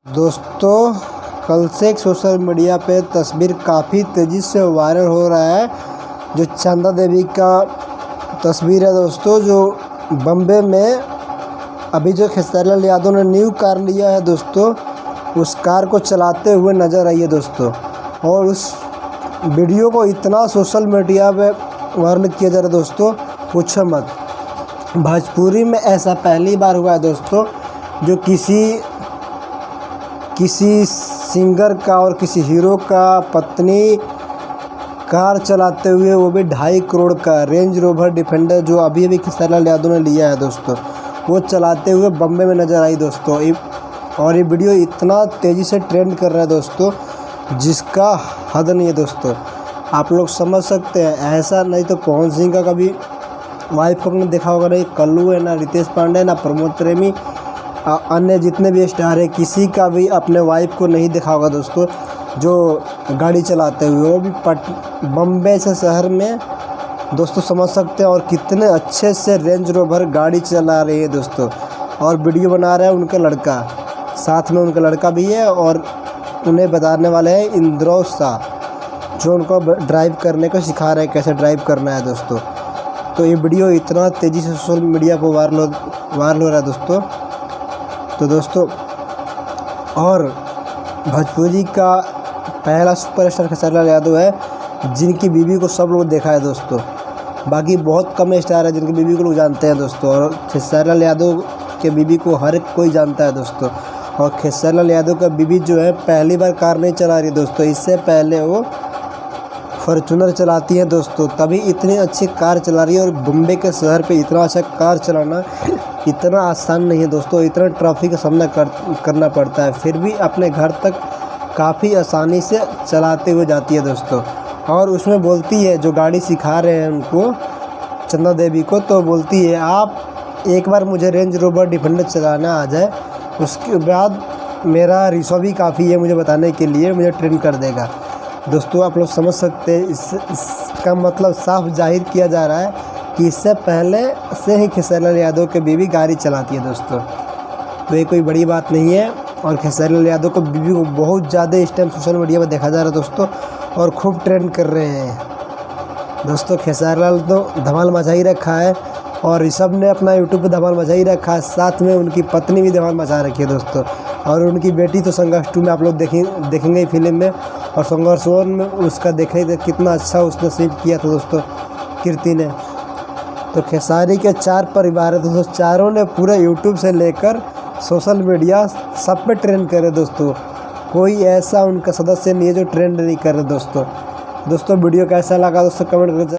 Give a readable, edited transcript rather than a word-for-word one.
दोस्तों, कल से एक सोशल मीडिया पे तस्वीर काफ़ी तेज़ी से वायरल हो रहा है। जो चंदा देवी का तस्वीर है दोस्तों, जो बम्बे में अभी जो खेसारी लाल यादव ने न्यू कार लिया है दोस्तों, उस कार को चलाते हुए नज़र आई है दोस्तों। और उस वीडियो को इतना सोशल मीडिया पे वायरल किया जा रहा है दोस्तों, पूछो मत। भोजपुरी में ऐसा पहली बार हुआ है दोस्तों, जो किसी सिंगर का और किसी हीरो का पत्नी कार चलाते हुए, वो भी 2.5 करोड़ का रेंज रोवर डिफेंडर जो अभी खेसारी लाल यादव ने लिया है दोस्तों, वो चलाते हुए बम्बे में नज़र आई दोस्तों। और ये वीडियो इतना तेज़ी से ट्रेंड कर रहा है दोस्तों, जिसका हद नहीं है दोस्तों। आप लोग समझ सकते हैं, ऐसा नहीं तो पवन सिंह का कभी वाइफ को आपने देखा होगा, नहीं कल्लू है, ना रितेश पांडे, ना प्रमोद प्रेमी, अन्य जितने भी स्टार हैं, किसी का भी अपने वाइफ को नहीं देखा होगा दोस्तों, जो गाड़ी चलाते हुए, वो भी बम्बे से शहर में दोस्तों। समझ सकते हैं और कितने अच्छे से रेंज रोवर गाड़ी चला रही है दोस्तों। और वीडियो बना रहा है उनका लड़का, साथ में उनका लड़का भी है, और उन्हें बताने वाले हैं इंद्रो शाह, जो उनको ड्राइव करने को सिखा रहे हैं, कैसे ड्राइव करना है दोस्तों। तो ये वीडियो इतना तेज़ी से सोशल मीडिया पर वायरल हो रहा है दोस्तों। तो दोस्तों, और भोजपुरी का पहला सुपरस्टार खेसारी लाल यादव है, जिनकी बीवी को सब लोग देखा है दोस्तों। बाकी बहुत कम स्टार है जिनकी बीवी को लोग जानते हैं दोस्तों, और खेसारी लाल यादव के बीवी को हर कोई जानता है दोस्तों। और खेसारी लाल यादव का बीवी जो है, पहली बार कार नहीं चला रही दोस्तों, इससे पहले वो फॉर्च्यूनर चलाती है दोस्तों, तभी इतनी अच्छी कार चला रही है। और बम्बे के शहर पे इतना अच्छा कार चलाना इतना आसान नहीं है दोस्तों, इतना ट्रैफिक का सामना करना पड़ता है, फिर भी अपने घर तक काफ़ी आसानी से चलाते हुए जाती है दोस्तों। और उसमें बोलती है, जो गाड़ी सिखा रहे हैं उनको, चंदा देवी को, तो बोलती है, आप एक बार मुझे रेंज रोवर डिफेंडर चलाना आ जाए, उसके बाद मेरा रिश्वा भी काफ़ी है मुझे बताने के लिए, मुझे ट्रेन कर देगा दोस्तों। आप लोग समझ सकते हैं, इसका मतलब साफ जाहिर किया जा रहा है कि इससे पहले से ही खेसारी लाल यादव के बीवी गाड़ी चलाती है दोस्तों। तो ये कोई बड़ी बात नहीं है। और खेसारी लाल यादव को बीवी को बहुत ज़्यादा इस टाइम सोशल मीडिया पर देखा जा रहा है दोस्तों, और खूब ट्रेंड कर रहे हैं दोस्तों। खेसारी लाल तो धमाल मचा ही रखा है, और ऋषभ ने अपना यूट्यूब पर धमाल मचा ही रखा है, साथ में उनकी पत्नी भी धमाल मचा रखी है दोस्तों। और उनकी बेटी तो संघर्ष 2 में आप लोग देखेंगे ही फिल्म में, और संघर्ष 1 में उसका देखे कितना अच्छा उसने सीप किया था दोस्तों, कीर्ति ने। तो खेसारी के 4 परिवार है दोस्तों, चारों ने पूरे यूट्यूब से लेकर सोशल मीडिया सब पे ट्रेंड करे दोस्तों। कोई ऐसा उनका सदस्य नहीं है जो ट्रेंड नहीं करे दोस्तों। वीडियो कैसा लगा दोस्तों, कमेंट करके